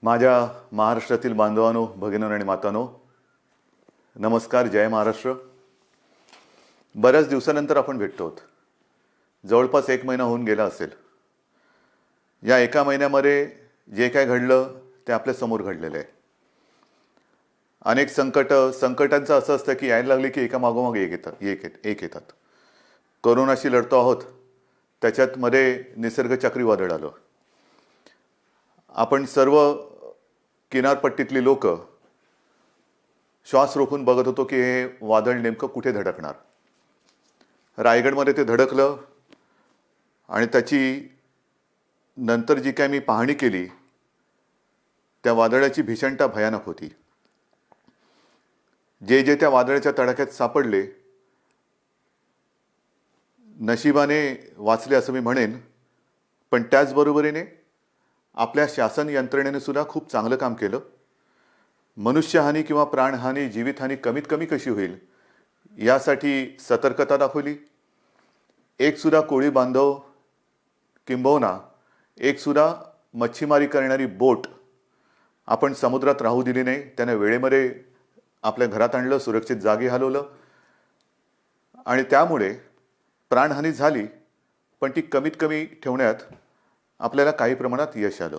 माझ्या महाराष्ट्रातील बांधवांनो, भगिनींनो आणि मातांनो, नमस्कार. जय महाराष्ट्र. बऱ्याच दिवसानंतर आपण भेटतो आहोत. जवळपास 1 महिना होऊन गेला असेल. या एका महिन्यामध्ये जे काय घडलं ते आपल्या समोर घडलेलं आहे. अनेक संकटांचं असं असतं की यायला लागले की एका मागोमाग एक येतात. कोरोनाशी लढतो आहोत, त्याच्यात मध्ये निसर्ग चक्रीवादळ आलं. आपण सर्व किनारपट्टीतली लोक श्वास रोखून बघत होतो की हे वादळ नेमकं कुठे धडकणार. रायगडमध्ये ते धडकलं आणि त्याची नंतर जी काय मी पाहणी केली त्या वादळाची भीषणता भयानक होती. जे त्या वादळाच्या तडाख्यात सापडले नशिबाने वाचले असं मी म्हणेन, पण त्याचबरोबरीने आपल्या शासन यंत्रणेने सुद्धा खूप चांगलं काम केलं. मनुष्यहानी किंवा प्राणहानी, जीवितहानी कमीत कमी कशी होईल यासाठी सतर्कता दाखवली. एक सुद्धा कोळी बांधव किंबहुना एक सुद्धा मच्छीमारी करणारी बोट आपण समुद्रात राहू दिली नाही. त्याने वेळेमध्ये आपल्या घरात आणलं, सुरक्षित जागी हलवलं आणि त्यामुळे प्राणहानी झाली, पण ती कमीत कमी ठेवण्यात आपल्याला काही प्रमाणात यश आलं.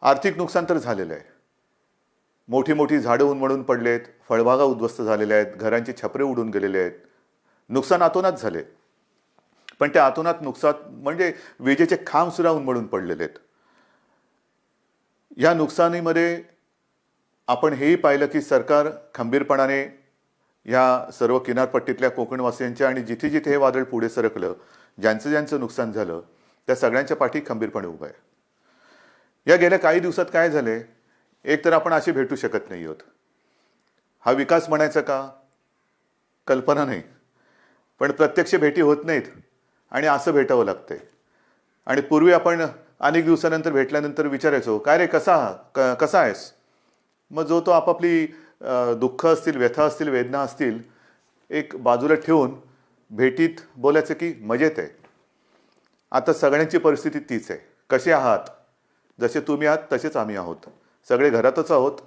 आर्थिक नुकसान तर झालेलं आहे. मोठी मोठी झाडं उन्मळून पडलेत, फळबागा उद्ध्वस्त झालेल्या आहेत, घरांची छपरे उडून गेलेले आहेत. नुकसान अतोनात झाले, पण त्या अतोनात नुकसान म्हणजे विजेचे खांब सुद्धा उन्मळून पडलेले आहेत. या नुकसानीमध्ये आपण हेही पाहिलं की सरकार खंबीरपणाने या सर्व किनारपट्टीतल्या कोकणवासियांच्या आणि जिथे जिथे हे वादळ पुढे सरकलं, ज्यांचं नुकसान झालं त्या सगळ्यांच्या पाठी खंबीरपणे उभं आहे. या गेल्या काही दिवसात काय झाले, एक तर आपण असे भेटू शकत नाही आहोत. हा विकास म्हणायचा का, कल्पना नाही, पण प्रत्यक्ष भेटी होत नाहीत आणि असं भेटावं लागतंय. आणि पूर्वी आपण अनेक दिवसानंतर भेटल्यानंतर विचारायचो, काय रे, कसा आहेस. मग जो तो आपापली दुःख असतील, व्यथा असतील, वेदना असतील एक बाजूला ठेवून भेटीत बोलायचं की मजेत आहे. आता सगळ्यांची परिस्थिती तीच आहे. कसे आहात, जसे तुम्ही आहात तसेच आम्ही आहोत. सगळे घरातच आहोत.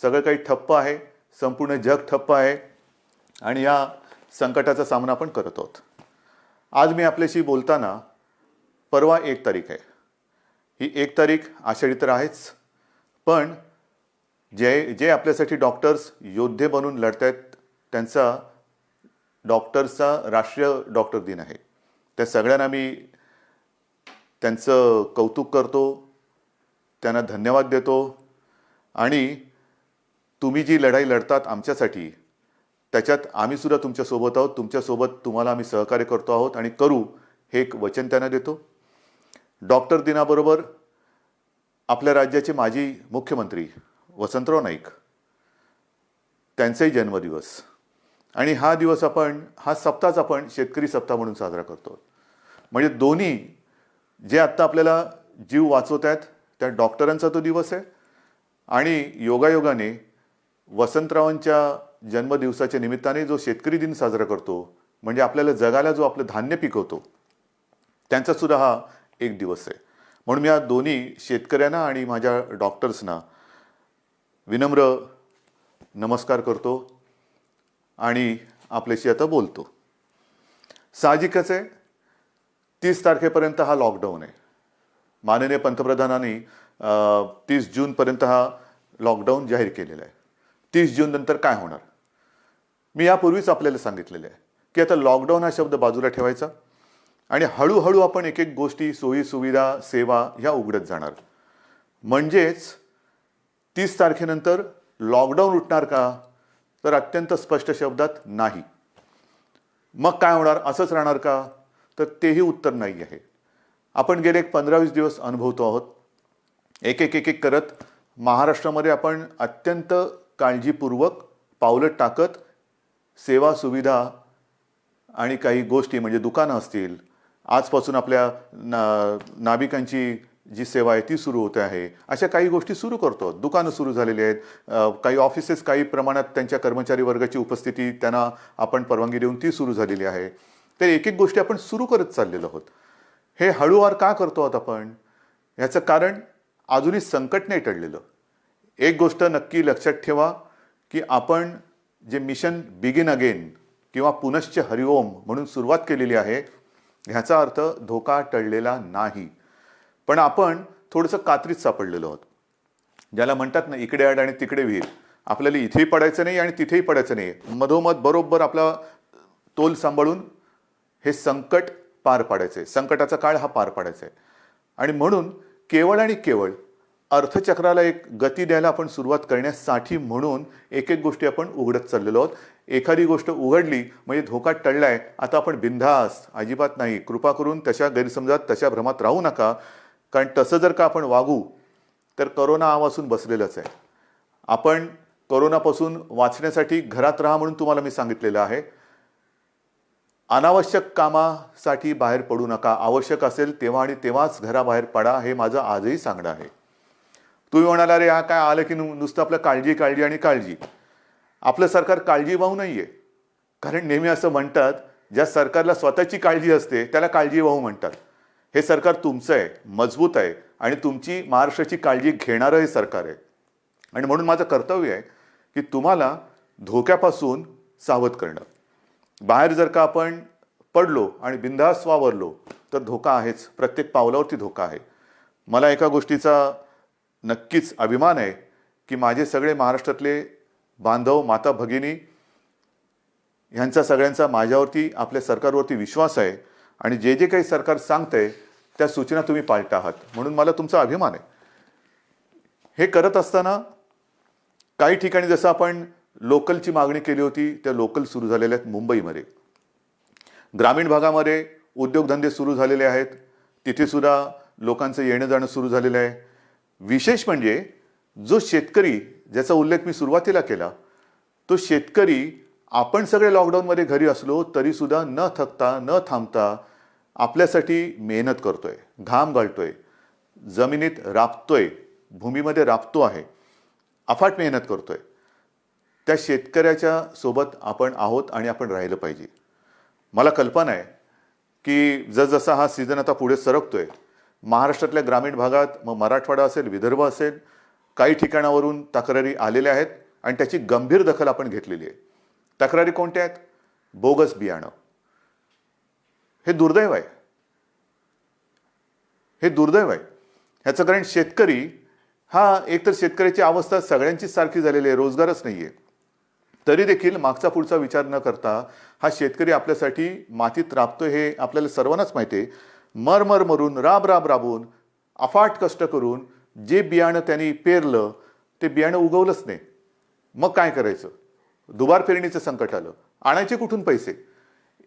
सगळं काही ठप्प आहे, संपूर्ण जग ठप्प आहे आणि या संकटाचा सामना आपण करत आहोत. आज मी आपल्याशी बोलताना परवा 1 तारीख आहे. ही 1 तारीख आषाढी तर आहेच, पण जे आपल्यासाठी डॉक्टर्स योद्धे बनून लढत आहेत त्यांचा डॉक्टर्सचा राष्ट्रीय डॉक्टर दिन आहे. त्या सगळ्यांना मी त्यांचं कौतुक करतो, त्यांना धन्यवाद देतो. आणि तुम्ही जी लढाई लढतात आमच्यासाठी, त्याच्यात आम्ही सुद्धा तुमच्यासोबत आहोत. तुमच्यासोबत तुम्हाला आम्ही सहकार्य करतो आहोत आणि करू, हे एक वचन त्यांना देतो. डॉक्टर दिनाबरोबर आपल्या राज्याचे माजी मुख्यमंत्री वसंतराव नाईक, त्यांचाही जन्मदिवस आणि हा दिवस हा सप्ताहच आपण शेतकरी सप्ताह म्हणून साजरा करतो. म्हणजे दोन्ही जे आत्ता आपल्याला जीव वाचवत आहेत त्या डॉक्टरांचा तो दिवस आहे आणि योगायोगाने वसंतरावांच्या जन्मदिवसाच्या निमित्ताने जो शेतकरी दिन साजरा करतो, म्हणजे आपल्याला जगाला जो आपलं धान्य पिकवतो, त्यांचा सुद्धा हा एक दिवस आहे. म्हणून मी या दोन्ही शेतकऱ्यांना आणि माझ्या डॉक्टर्सना विनम्र नमस्कार करतो आणि आपल्याशी आता बोलतो. साहजिकच आहे, 30 तारखेपर्यंत हा लॉकडाऊन आहे. माननीय पंतप्रधानांनी 30 जूनपर्यंत हा लॉकडाऊन जाहीर केलेला आहे. 30 जून नंतर काय होणार, मी यापूर्वीच आपल्याला सांगितलेलं आहे की आता लॉकडाऊन हा शब्द बाजूला ठेवायचा आणि हळूहळू आपण एक एक गोष्टी, सोयी सुविधा, सेवा ह्या उघडत जाणार. म्हणजेच 30 तारखेनंतर लॉकडाऊन उठणार का, तर अत्यंत स्पष्ट शब्दात नाही. मग काय होणार, असंच राहणार का, तर तेही उत्तर नाही आहे. आपण गेले 15-20 दिवस अनुभवतो आहोत. एक एक करत महाराष्ट्रामध्ये आपण अत्यंत काळजीपूर्वक पावलं टाकत सेवा सुविधा आणि काही गोष्टी म्हणजे दुकानं असतील, आजपासून आपल्या नाभिकांची जी सेवा आहे ती सुरू होते आहे, अशा काही गोष्टी सुरू करतो. दुकानं सुरू झालेली आहेत, काही ऑफिसेस काही प्रमाणात त्यांच्या कर्मचारी वर्गाची उपस्थिती त्यांना आपण परवानगी देऊन ती सुरू झालेली आहे. तर एक एक गोष्टी आपण सुरू करत चाललेलो आहोत. हे हळूवार का करतो आहोत आपण, याचं कारण अजूनही संकट नाही टळलेलं. एक गोष्ट नक्की लक्षात ठेवा की आपण जे मिशन बिगिन अगेन किंवा पुनश्च हरिओम म्हणून सुरुवात केलेली आहे, ह्याचा अर्थ धोका टळलेला नाही, पण आपण थोडंसं कात्रीत सापडलेलो आहोत. ज्याला म्हणतात ना, इकडे आड आणि तिकडे विहीर. आपल्याला इथेही पडायचं नाही आणि तिथेही पडायचं नाही, मधोमध बरोबर आपला तोल सांभाळून हे संकट पार पाडायचे, संकटाचा काळ हा पार पाडायचा आहे. आणि म्हणून केवळ आणि केवळ अर्थचक्राला एक गती द्यायला आपण सुरुवात करण्यासाठी म्हणून एक एक गोष्टी आपण उघडत चाललेलो आहोत. एखादी गोष्ट उघडली म्हणजे धोका टळलाय, आता आपण बिनधास्त, अजिबात नाही. कृपा करून तशा गैरसमजात, तशा भ्रमात राहू नका, कारण तसं जर का आपण वागू तर करोना आवासून बसलेलंच आहे. आपण करोनापासून वाचण्यासाठी घरात राहा म्हणून तुम्हाला मी सांगितलेलं आहे. अनावश्यक कामासाठी बाहेर पडू नका. आवश्यक असेल तेव्हा आणि तेव्हाच घराबाहेर पडा, हे माझं आजही सांगणं आहे. तुम्ही म्हणाला, अरे हा काय आलं की नुसतं आपलं काळजी काळजी आणि काळजी. आपलं सरकार काळजीवाहू नाहीये, कारण नेहमी असं म्हणतात, ज्या सरकारला स्वतःची काळजी असते त्याला काळजीवाहू म्हणतात. हे सरकार तुमचं आहे, मजबूत आहे आणि तुमची महाराष्ट्राची काळजी घेणारं हे सरकार आहे. आणि म्हणून माझं कर्तव्य आहे की तुम्हाला धोक्यापासून सावध करणं. बाहेर जर का आपण पडलो आणि बिनधास्त वावरलो तर धोका आहेच, प्रत्येक पावलावरती धोका आहे. मला एका गोष्टीचा नक्कीच अभिमान आहे की माझे सगळे महाराष्ट्रातले बांधव, माता भगिनी ह्यांचा सगळ्यांचा माझ्यावरती, आपल्या सरकारवरती विश्वास आहे आणि जे जे काही सरकार सांगतंय त्या सूचना तुम्ही पाळता आहात, म्हणून मला तुमचा अभिमान आहे. हे करत असताना काही ठिकाणी जसं आपण लोकलची मागणी केली होती, त्या लोकल सुरू झालेल्या आहेत. मुंबईमध्ये, ग्रामीण भागामध्ये उद्योगधंदे सुरू झालेले आहेत, तिथे सुद्धा लोकांचं येणं जाणं सुरू झालेलं आहे. विशेष म्हणजे जो शेतकरी, ज्याचा उल्लेख मी सुरुवातीला केला, तो शेतकरी आपण सगळे लॉकडाऊनमध्ये घरी असलो तरी सुद्धा न थकता, न थांबता आपल्यासाठी मेहनत करतोय, घाम गाळतोय, जमिनीत राबतोय, भूमीमध्ये राबतो आहे, अफाट मेहनत करतोय. त्या शेतकऱ्याच्या सोबत आपण आहोत आणि आपण राहिलं पाहिजे. मला कल्पना आहे की जसजसा हा सीझन आता पुढे सरकतोय, महाराष्ट्रातल्या ग्रामीण भागात, मग मराठवाडा असेल, विदर्भ असेल, काही ठिकाणावरून तक्रारी आलेल्या आहेत आणि त्याची गंभीर दखल आपण घेतलेली आहे. तक्रारी कोणत्या आहेत? बोगस बियाणं. हे दुर्दैव आहे, हे दुर्दैव आहे. ह्याचं कारण शेतकरी हा, एकतर शेतकऱ्याची अवस्था सगळ्यांचीच सारखी झालेली आहे, रोजगारच नाहीये. तरी देखील मागचा पुढचा विचार न करता हा शेतकरी आपल्यासाठी मातीत राबतोय, हे आपल्याला सर्वांनाच माहिती आहे. मरमर मरून, राब राब राबून, अफाट कष्ट करून जे बियाणं त्यांनी पेरलं ते बियाणं उगवलंच नाही. मग काय करायचं? दुबार पेरणीचं संकट आलं, आणायचे कुठून पैसे?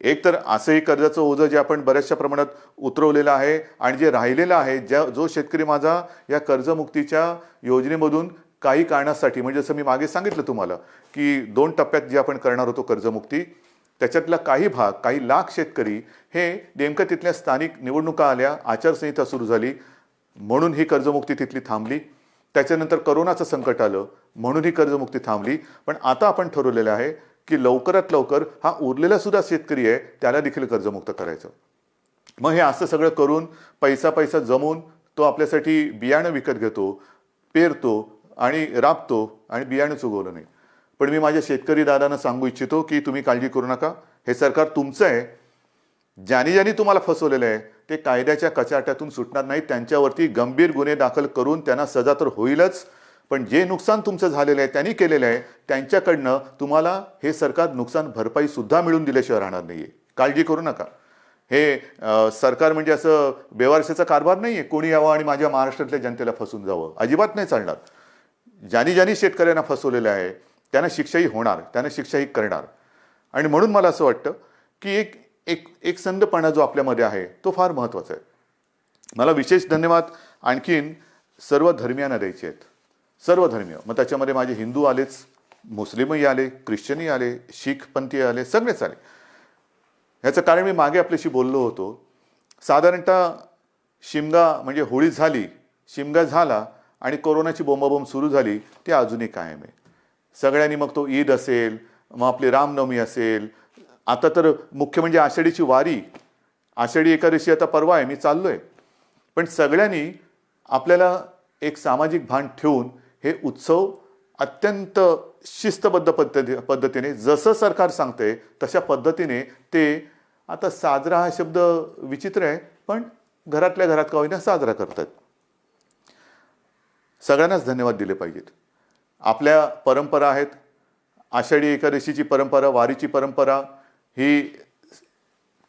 एक तर असंही कर्जाचं ओझं जे आपण बऱ्याचशा प्रमाणात उतरवलेलं आहे आणि जे राहिलेलं आहे, जो शेतकरी माझा या कर्जमुक्तीच्या योजनेमधून काही कारणासाठी, म्हणजे जसं मी मागे सांगितलं तुम्हाला की 2 टप्प्यात जे आपण करणार होतो कर्जमुक्ती, त्याच्यातला काही भाग, काही लाख शेतकरी हे नेमकं तिथल्या स्थानिक निवडणुका आल्या, आचारसंहिता सुरू झाली म्हणून ही कर्जमुक्ती तिथली थांबली. त्याच्यानंतर करोनाचं संकट आलं म्हणून ही कर्जमुक्ती थांबली. पण आता आपण ठरवलेलं आहे की लवकरात लवकर हा उरलेला सुद्धा शेतकरी आहे त्याला देखील कर्जमुक्त करायचं. मग हे असं सगळं करून पैसा जमवून तो आपल्यासाठी बियाणं विकत घेतो, पेरतो आणि राबतो आणि बियाणंच उगवलं नाही. पण मी माझ्या शेतकरी दादांना सांगू इच्छितो की तुम्ही काळजी करू नका, हे सरकार तुमचं आहे. ज्यांनी तुम्हाला फसवलेलं आहे ते कायद्याच्या कचाट्यातून सुटणार नाही. त्यांच्यावरती गंभीर गुन्हे दाखल करून त्यांना सजा तर होईलच, पण जे नुकसान तुमचं झालेलं आहे, त्यांनी केलेलं आहे, त्यांच्याकडनं तुम्हाला हे सरकार नुकसान भरपाई सुद्धा मिळून दिल्याशिवाय राहणार नाहीये. काळजी करू नका. हे सरकार म्हणजे असं बेवारशाचा कारभार नाहीये, कोणी यावं आणि माझ्या महाराष्ट्रातल्या जनतेला फसवून जावं, अजिबात नाही चालणार. ज्यांनी शेतकऱ्यांना फसवलेलं आहे त्यांना शिक्षाही होणार, त्यांना शिक्षाही करणार. आणि म्हणून मला असं वाटतं की एक संधपणा जो आपल्यामध्ये आहे तो फार महत्त्वाचा आहे. मला विशेष धन्यवाद आणखीन सर्व धर्मियांना द्यायचे आहेत, सर्व धर्मीय. मग त्याच्यामध्ये माझे हिंदू आलेच, मुस्लिमही आले, ख्रिश्चनही आले, शीख पंथी आले, सगळेच आले. ह्याचं कारण मी मागे आपल्याशी बोललो होतो. साधारणतः शिमगा म्हणजे होळी झाली, शिमगा झाला आणि कोरोनाची बोंबाबोंब सुरू झाली, ती अजूनही कायम आहे. सगळ्यांनी, मग तो ईद असेल, मग आपली रामनवमी असेल, आता तर मुख्य म्हणजे आषाढीची वारी, आषाढी एकादशी आता परवा आहे, मी चाललोय. पण सगळ्यांनी आपल्याला एक सामाजिक भान ठेवून हे उत्सव अत्यंत शिस्तबद्ध पद्धतीने जसं सरकार सांगते तशा पद्धतीने ते आता साजरा हा शब्द विचित्र आहे, पण घरातल्या घरात का होईना साजरा करतात. सगळ्यांनाच धन्यवाद दिले पाहिजेत. आपल्या परंपरा आहेत. आषाढी एकादशीची परंपरा, वारीची परंपरा ही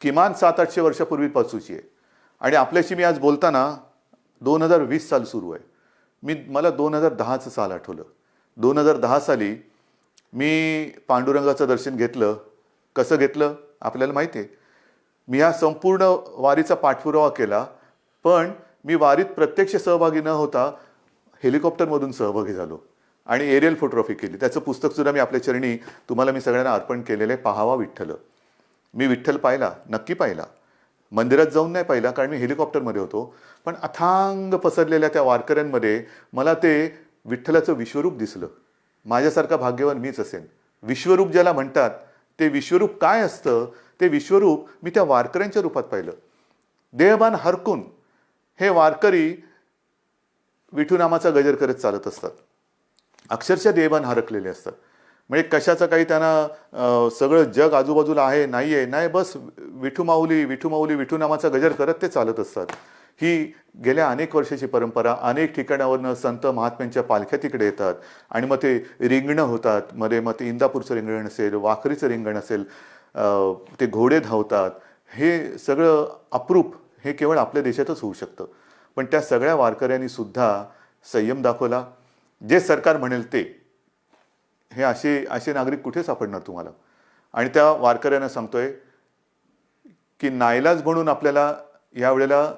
किमान 700-800 वर्षापूर्वीपासूनची आहे. आणि आपल्याशी मी आज बोलताना 2020 साल सुरू आहे. मला 2010चं साल आठवलं. 2010 साली मी पांडुरंगाचं दर्शन घेतलं. कसं घेतलं आपल्याला माहिती आहे. मी हा संपूर्ण वारीचा पाठपुरावा केला, पण मी वारीत प्रत्यक्ष सहभागी न होता हेलिकॉप्टरमधून सहभागी झालो आणि एरियल फोटोग्राफी केली. त्याचं पुस्तकसुद्धा मी आपल्या चरणी तुम्हाला मी सगळ्यांना अर्पण केलेलं आहे. पाहावा विठ्ठल. मी विठ्ठल पाहिला, नक्की पाहिला. मंदिरात जाऊन नाही पाहिला कारण मी हेलिकॉप्टरमध्ये होतो, पण अथांग पसरलेल्या त्या वारकऱ्यांमध्ये मला ते विठ्ठलाचं विश्वरूप दिसलं. माझ्यासारखा भाग्यवान मीच असेन. विश्वरूप ज्याला म्हणतात ते विश्वरूप काय असतं ते विश्वरूप मी त्या वारकऱ्यांच्या रूपात पाहिलं. देहभान हरकून हे वारकरी विठू नामाचा गजर करत चालत असतात. अक्षरशः देहभान हरकलेले असतात. म्हणजे कशाचं काही त्यांना सगळं जग आजूबाजूला आहे नाही, बस विठू माऊली विठू माऊली विठू नामाचा गजर करत ते चालत असतात. ही गेल्या अनेक वर्षाची परंपरा. अनेक ठिकाणावरनं संत महात्म्यांच्या पालख्या तिकडे येतात आणि मग ते रिंगणं होतात. मग ते इंदापूरचं रिंगण असेल, वाखरीचं रिंगण असेल, ते घोडे धावतात. हे सगळं अप्रूप हे केवळ आपल्या देशातच होऊ शकतं. पण त्या सगळ्या वारकऱ्यांनी सुद्धा संयम दाखवला. जे सरकार म्हणेल ते. हे असे नागरिक कुठे सापडणार तुम्हाला. आणि त्या वारकऱ्यांना सांगतोय की नाईलाज म्हणून आपल्याला यावेळेला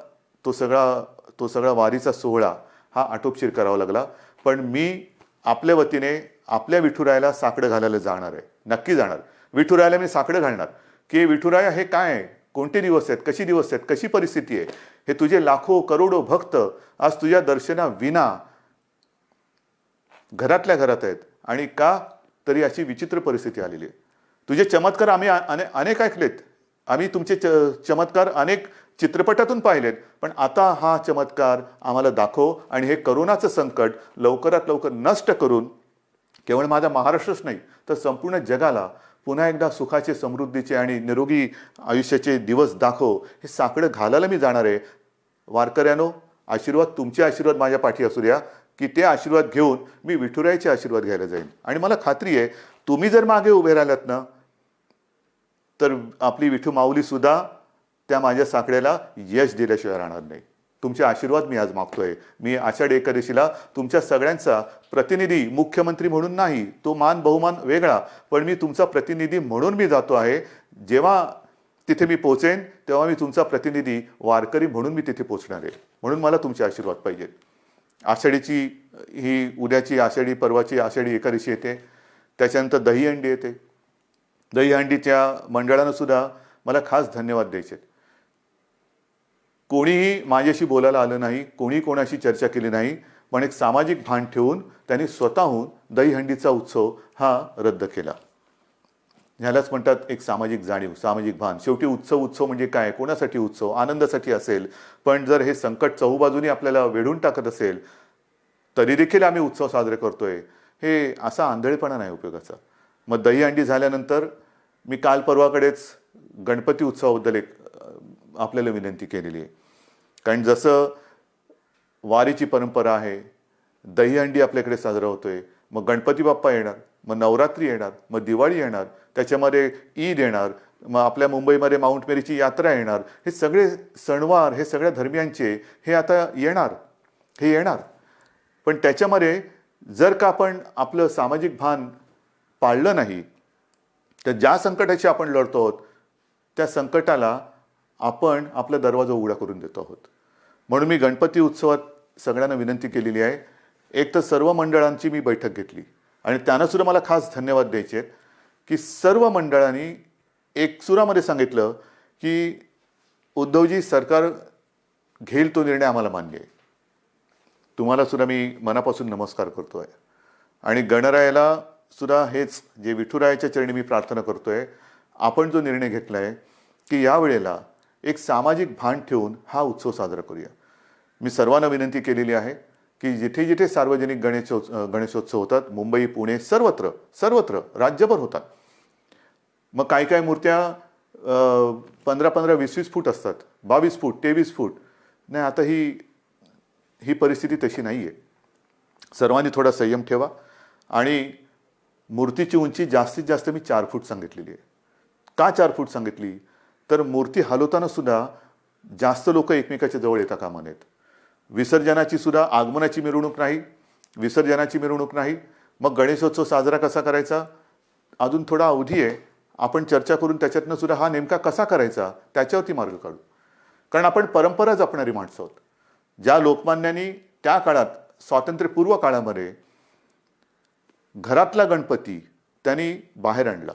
तो सगळा वारीचा सोहळा हा आटोपशीर करावा लागला. पण मी आपल्या वतीने आपल्या विठुरायाला साकडं घालायला जाणार आहे. नक्की जाणार. विठुरायाला मी साकडं घालणार की विठुराया हे काय आहे, कोणते दिवस आहेत, कशी दिवस आहेत, कशी परिस्थिती आहे. हे तुझे लाखो करोडो भक्त आज तुझ्या दर्शनाविना घरातल्या घरात आहेत. आणि का तरी अशी विचित्र परिस्थिती आलेली आहे. तुझे चमत्कार आम्ही अनेक ऐकलेत. आम्ही तुमचे चमत्कार अनेक चित्रपटातून पाहिलेत. पण आता हा चमत्कार आम्हाला दाखव आणि हे करोनाचं संकट लवकरात लवकर नष्ट करून केवळ माझा महाराष्ट्रच नाही तर संपूर्ण जगाला पुन्हा एकदा सुखाचे, समृद्धीचे आणि निरोगी आयुष्याचे दिवस दाखव. हे साकडं घालायला मी जाणार आहे. वारकऱ्यानो, आशीर्वाद, तुमचे आशीर्वाद माझ्या पाठी असू द्या की ते आशीर्वाद घेऊन मी विठुरायाचे आशीर्वाद घ्यायला जाईन. आणि मला खात्री आहे तुम्ही जर मागे उभे राहिलात ना तर आपली विठू माऊली सुद्धा त्या माझ्या साकड्याला यश दिल्याशिवाय राहणार नाही. तुमचे आशीर्वाद मी आज मागतोय. मी आषाढी एकादशीला तुमच्या सगळ्यांचा प्रतिनिधी, मुख्यमंत्री म्हणून नाही, तो मान बहुमान वेगळा, पण मी तुमचा प्रतिनिधी म्हणून मी जातो आहे. जेव्हा तिथे मी पोहोचेन तेव्हा मी तुमचा प्रतिनिधी वारकरी म्हणून मी तिथे पोहोचणार आहे. म्हणून मला तुमचे आशीर्वाद पाहिजेत. आषाढीची ही उद्याची आषाढी, परवाची आषाढी एकादशी येते. त्याच्यानंतर दहीहंडी येते. दहीहंडीच्या मंडळानं सुद्धा मला खास धन्यवाद द्यायचे. कोणीही माझ्याशी बोलायला आलं नाही, कोणी कोणाशी चर्चा केली नाही, पण एक सामाजिक भान ठेवून त्यांनी स्वतःहून दहीहंडीचा उत्सव हा रद्द केला. ह्यालाच म्हणतात एक सामाजिक जाणीव, सामाजिक भान. शेवटी उत्सव म्हणजे काय, कोणासाठी उत्सव, आनंदासाठी असेल. पण जर हे संकट चहूबाजूनी आपल्याला वेढून टाकत असेल तरी देखील आम्ही उत्सव साजरे करतोय, हे असा आंधळेपणा नाही उपयोगाचा. मग दहीहंडी झाल्यानंतर मी काल परवाकडेच गणपती उत्सवाबद्दल एक आपल्याला विनंती केलेली आहे. कारण जसं वारीची परंपरा आहे, दहीहंडी आपल्याकडे साजरा होतोय, मग गणपती बाप्पा येणार, मग नवरात्री येणार, मग दिवाळी येणार, त्याच्यामध्ये ईद येणार, मग आपल्या मुंबईमध्ये माउंट मेरीची यात्रा येणार. हे सगळे सणवार हे सगळ्या धर्मियांचे हे आता येणार. पण त्याच्यामध्ये जर का आपण आपलं सामाजिक भान पाळलं नाही तर ज्या संकटाशी आपण लढतो आहोत त्या संकटाला आपण आपला दरवाजा उघडा करून देतो आहोत. म्हणून मी गणपती उत्सवात सगळ्यांना विनंती केलेली आहे. एक तर सर्व मंडळांची मी बैठक घेतली आणि त्यांना सुद्धा मला खास धन्यवाद द्यायचे आहेत की सर्व मंडळांनी एक सुरामध्ये सांगितलं की उद्धवजी, सरकार घेईल तो निर्णय आम्हाला मान्य आहे. तुम्हाला सुद्धा मी मनापासून नमस्कार करतोय. आणि गणरायाला सुद्धा हेच, जे विठुरायाच्या चरणी मी प्रार्थना करतोय, आपण जो निर्णय घेतला आहे की यावेळेला एक सामाजिक भान ठेवून हा उत्सव साजरा करूया. मी सर्वांना विनंती केलेली आहे की जिथे जिथे सार्वजनिक गणेशोत्सव होतात, मुंबई, पुणे, सर्वत्र सर्वत्र राज्यभर होतात. मग काही काही मूर्त्या 15-15, 20-20 फूट असतात, 22 फूट, 23 फूट. नाही, आता ही परिस्थिती तशी नाही आहे. सर्वांनी थोडा संयम ठेवा. आणि मूर्तीची उंची जास्तीत जास्त मी 4 फूट सांगितलेली आहे. का 4 फूट सांगितली? तर मूर्ती हलवताना सुद्धा जास्त लोक एकमेकाच्या जवळ येता कामा नयेत. विसर्जनाची सुद्धा आगमनाची मिरवणूक नाही, विसर्जनाची मिरवणूक नाही. मग गणेशोत्सव साजरा कसा करायचा? अजून थोडा अवधी आहे. आपण चर्चा करून त्याच्यातनं सुद्धा हा नेमका कसा करायचा त्याच्यावरती मार्ग काढू. कारण आपण परंपरा जपणारी माणसं आहोत. ज्या लोकमान्यांनी त्या काळात, स्वातंत्र्यपूर्व काळामध्ये घरातला गणपती त्यांनी बाहेर आणला.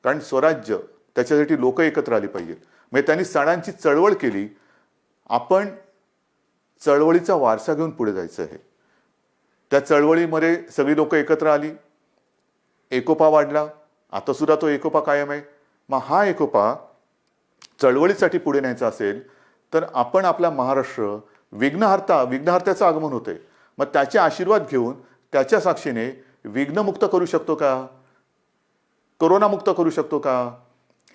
कारण स्वराज्य, त्याच्यासाठी लोक एकत्र आली पाहिजेत. म्हणजे त्यांनी सणांची चळवळ केली. आपण चळवळीचा वारसा घेऊन पुढे जायचं आहे. त्या चळवळीमध्ये सगळी लोक एकत्र आली, एकोपा वाढला. आता सुद्धा तो एकोपा कायम आहे. मग हा एकोपा चळवळीसाठी पुढे न्यायचा असेल तर आपण आपला महाराष्ट्र विघ्नहर्त्याचं आगमन होतंय, मग त्याचे आशीर्वाद घेऊन त्याच्या साक्षीने विघ्नमुक्त करू शकतो का, कोरोनामुक्त करू शकतो का,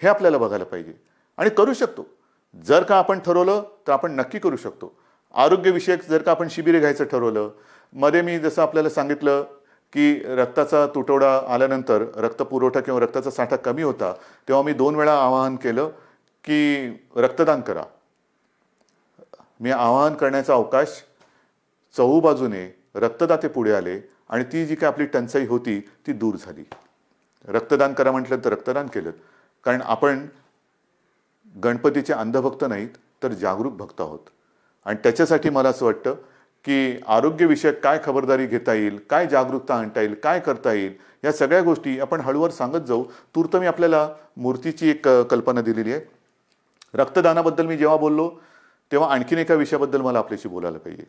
हे आपल्याला बघायला पाहिजे. आणि करू शकतो. जर का आपण ठरवलं तर आपण नक्की करू शकतो. आरोग्यविषयक जर का आपण शिबिरे घ्यायचं ठरवलं, मध्ये मी जसं आपल्याला सांगितलं की रक्ताचा तुटवडा आल्यानंतर रक्तपुरवठा किंवा रक्ताचा साठा कमी होता, तेव्हा मी 2 वेळा आवाहन केलं की रक्तदान करा. मी आवाहन करण्याचा अवकाश, चहूबाजूने रक्तदाते पुढे आले आणि ती जी काय आपली टंचाई होती ती दूर झाली. रक्तदान करा म्हटलं तर रक्तदान केलं. कारण आपण गणपतीचे अंधभक्त नाहीत तर जागरूक भक्त आहोत. आणि त्याच्यासाठी मला असं वाटतं की आरोग्यविषयक काय खबरदारी घेता येईल, काय जागरूकता आणता येईल, काय करता येईल, या सगळ्या गोष्टी आपण हळूवार सांगत जाऊ. तूर्त मी आपल्याला मूर्तीची एक कल्पना दिलेली आहे. रक्तदानाबद्दल मी जेव्हा बोललो तेव्हा आणखीन एका विषयाबद्दल मला आपल्याशी बोलायला पाहिजे.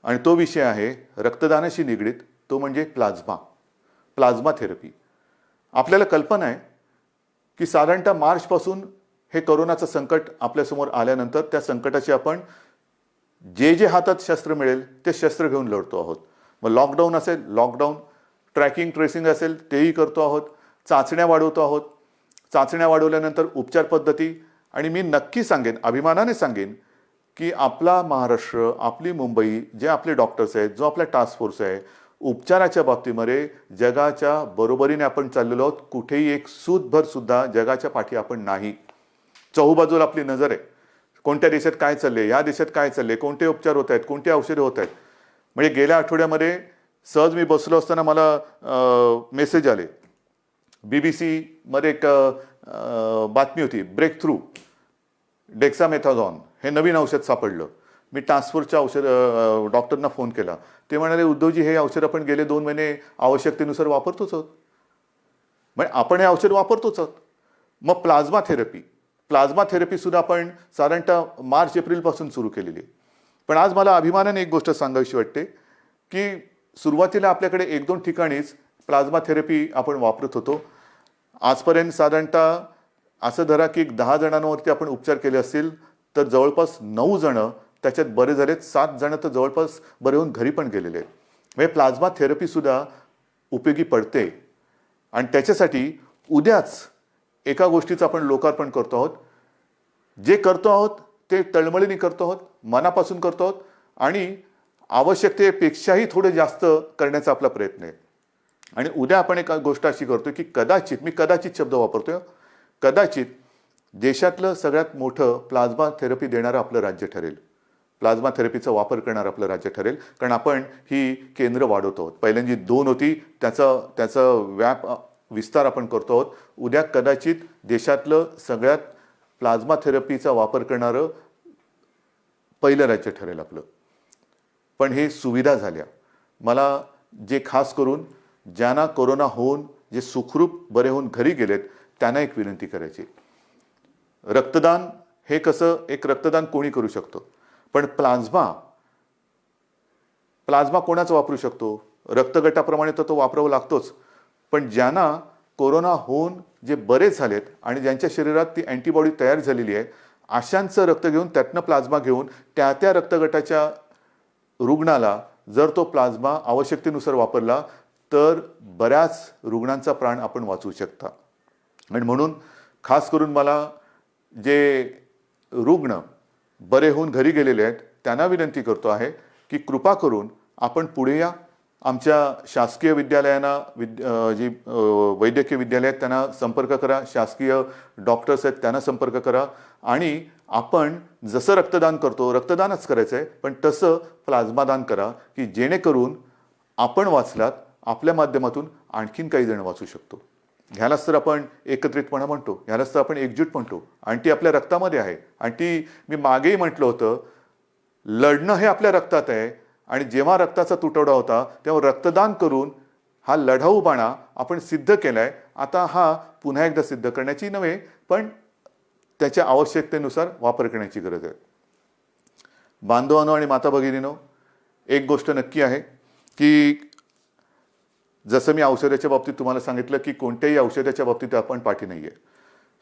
आणि तो विषय आहे रक्तदानाशी निगडीत, तो म्हणजे प्लाझ्मा थेरपी. आपल्याला कल्पना आहे की साधारणतः मार्चपासून हे कोरोनाचं संकट आपल्यासमोर आल्यानंतर त्या संकटाची आपण जे हातात शस्त्र मिळेल ते शस्त्र घेऊन लढतो आहोत. मग लॉकडाऊन असेल, लॉकडाऊन, ट्रॅकिंग ट्रेसिंग असेल तेही करतो आहोत, चाचण्या वाढवतो आहोत. चाचण्या वाढवल्यानंतर उपचार पद्धती. आणि मी नक्की सांगेन, अभिमानाने सांगेन की आपला महाराष्ट्र, आपली मुंबई, जे आपले डॉक्टर्स आहेत, जो आपला टास्क फोर्स आहे, उपचाराच्या बाबतीमध्ये जगाच्या बरोबरीने आपण चाललेलो आहोत. कुठेही एक सूतभर सुद्धा जगाच्या पाठी आपण नाही. चहूबाजूला आपली नजर आहे. कोणत्या देशात काय चालले, या देशात काय चालले, कोणते उपचार होत आहेत, कोणते औषधे होत आहेत. म्हणजे गेल्या आठवड्यामध्ये सहज मी बसलो असताना मला मेसेज आले. BBC मध्ये एक बातमी होती, ब्रेक थ्रू डेक्सामेथाझॉन हे नवीन औषध सापडलं. मी टास्क फोर्सच्या डॉक्टरना फोन केला. ते म्हणाले, उद्धवजी हे औषध आपण गेले 2 महिने आवश्यकतेनुसार वापरतोच आहोत. म्हणजे आपण हे औषध वापरतोच आहोत. मग प्लाझ्मा थेरपी सुद्धा आपण साधारणतः मार्च-एप्रिलपासून सुरू केलेली आहे. पण आज मला अभिमानाने एक गोष्ट सांगावीशी वाटते की सुरुवातीला आपल्याकडे 1-2 ठिकाणीच प्लाझ्मा थेरपी आपण वापरत होतो. आजपर्यंत साधारणतः असं धरा की 10 जणांवरती आपण उपचार केले असतील तर जवळपास 9 जण त्याच्यात बरे झालेत, 7 जण तर जवळपास बरे होऊन घरी पण गेलेले आहेत. म्हणजे प्लाझ्मा थेरपी सुद्धा उपयोगी पडते. आणि त्याच्यासाठी उद्याच एका गोष्टीचं आपण लोकार्पण करतो आहोत. जे करतो आहोत ते तळमळीने करतो आहोत, मनापासून करतो आहोत आणि आवश्यकतेपेक्षाही थोडं जास्त करण्याचा आपला प्रयत्न आहे. आणि उद्या आपण एक गोष्ट अशी करतोय की कदाचित, मी कदाचित शब्द वापरतोय, कदाचित देशातलं सगळ्यात मोठं प्लाझ्मा थेरपी देणारं आपलं राज्य ठरेल. प्लाझ्मा थेरपीचा वापर करणारं आपलं राज्य ठरेल. कारण आपण ही केंद्र वाढवतो आहोत. पहिल्यांदा 2 होती, त्याचा विस्तार आपण करतो आहोत. उद्या कदाचित देशातलं सगळ्यात प्लाझ्मा थेरपीचा वापर करणारं पहिलं राज्य ठरेल आपलं. पण हे सुविधा झाल्या. मला जे खास करून ज्यांना कोरोना होऊन जे सुखरूप बरे होऊन घरी गेलेत त्यांना एक विनंती करायची. रक्तदान हे कसं, एक रक्तदान कोणी करू शकतो, पण प्लाझ्मा कोणाचं वापरू शकतो? रक्तगटाप्रमाणे तर तो वापरावा लागतोच. पण ज्यांना कोरोना होऊन जे बरे झालेत आणि ज्यांच्या शरीरात ती अँटीबॉडी तयार झालेली आहे, अशांचं रक्त घेऊन त्यातनं प्लाझ्मा घेऊन त्या रक्तगटाच्या रुग्णाला जर तो प्लाझ्मा आवश्यकतेनुसार वापरला तर बऱ्याच रुग्णांचा प्राण आपण वाचवू शकता. आणि म्हणून खास करून मला जे रुग्ण बरे होऊन घरी गेलेले आहेत त्यांना विनंती करतो आहे की कृपा करून आपण पुढे या. आमच्या शासकीय विद्यालयांना जी वैद्यकीय विद्यालय आहेत त्यांना संपर्क करा, शासकीय डॉक्टर्स आहेत त्यांना संपर्क करा आणि आपण जसं रक्तदान करतो रक्तदानच करायचं आहे, पण तसं प्लाझ्मा दान करा की जेणेकरून आपण वाचलात, आपल्या माध्यमातून आणखीन काही जण वाचू शकतो. ह्यालाच तर आपण एकत्रितपणा म्हणतो, ह्यालाच तर आपण एकजूट म्हणतो आणि ती आपल्या रक्तामध्ये आहे. आणि ती मी मागेही म्हटलं होतं, लढणं हे आपल्या रक्तात आहे आणि जेव्हा रक्ताचा तुटवडा होता तेव्हा रक्तदान करून हा लढाऊपणा आपण सिद्ध केलाय. आता हा पुन्हा एकदा सिद्ध करण्याची नव्हे, पण त्याच्या आवश्यकतेनुसार वापर करण्याची गरज आहे. बांधवांनो आणि माता भगिनींनो, एक गोष्ट नक्की आहे की जसं मी औषधाच्या बाबतीत तुम्हाला सांगितलं की कोणत्याही औषधाच्या बाबतीत आपण पाठी नाही आहे.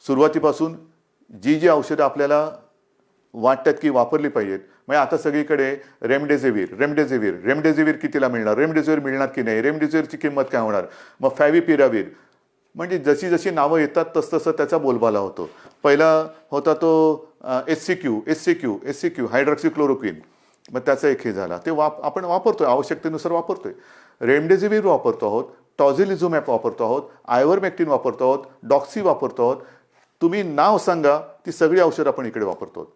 सुरुवातीपासून जी औषधं आपल्याला वाटतात की वापरली पाहिजेत, म्हणजे आता सगळीकडे रेमडेसिवीर कितीला मिळणार, रेमडेसिवीर मिळणार की नाही, रेमडेसिवीरची किंमत काय होणार, मग फॅविपिरावीर, म्हणजे जशी जशी नावं येतात तसं त्याचा बोलबाला होतो. पहिला होता तो एससीक्यू हायड्रॉक्सिक्लोरोक्विन, मग त्याचा एक हे झाला, ते आपण वापरतोय, आवश्यकतेनुसार वापरतोय. रेमडेसिवीर वापरतो आहोत, टॉझिलिझुमॅब वापरतो आहोत, आयव्हरमेक्टिन वापरतो आहोत, डॉक्सी वापरतो आहोत. तुम्ही नाव सांगा, ती सगळी औषधं आपण इकडे वापरतो आहोत.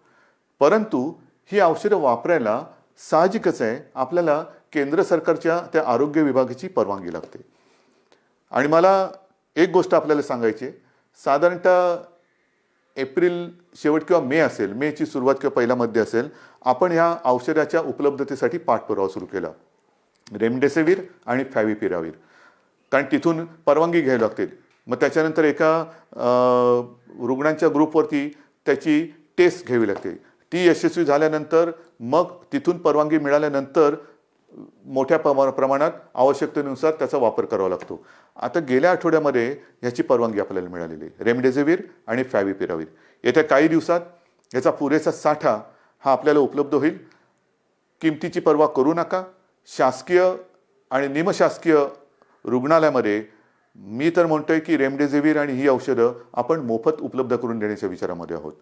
परंतु ही औषधं वापरायला साहजिकच आहे आपल्याला केंद्र सरकारच्या त्या आरोग्य विभागाची परवानगी लागते. आणि मला एक गोष्ट आपल्याला सांगायची आहे, साधारणतः एप्रिल शेवट किंवा मे असेल, मेची सुरुवात किंवा पहिला मध्ये असेल, आपण ह्या औषधाच्या उपलब्धतेसाठी पाठपुरावा सुरू केला, रेमडेसिवीर आणि फॅविपिरावीर, कारण तिथून परवानगी घ्यावी लागते. मग त्याच्यानंतर एका रुग्णांच्या ग्रुपवरती त्याची टेस्ट घ्यावी लागते. ती यशस्वी झाल्यानंतर मग तिथून परवानगी मिळाल्यानंतर मोठ्या प्रमाणात आवश्यकतेनुसार त्याचा वापर करावा लागतो. आता गेल्या आठवड्यामध्ये ह्याची परवानगी आपल्याला मिळालेली आहे, रेमडेसिवीर आणि फॅविपिरावीर. येत्या काही दिवसात याचा पुरेसा साठा हा आपल्याला उपलब्ध होईल. किमतीची पर्वा करू नका. शासकीय आणि निमशासकीय रुग्णालयामध्ये मी तर म्हणतोय की रेमडेसिवीर आणि ही औषधं आपण मोफत उपलब्ध करून देण्याच्या विचारामध्ये आहोत.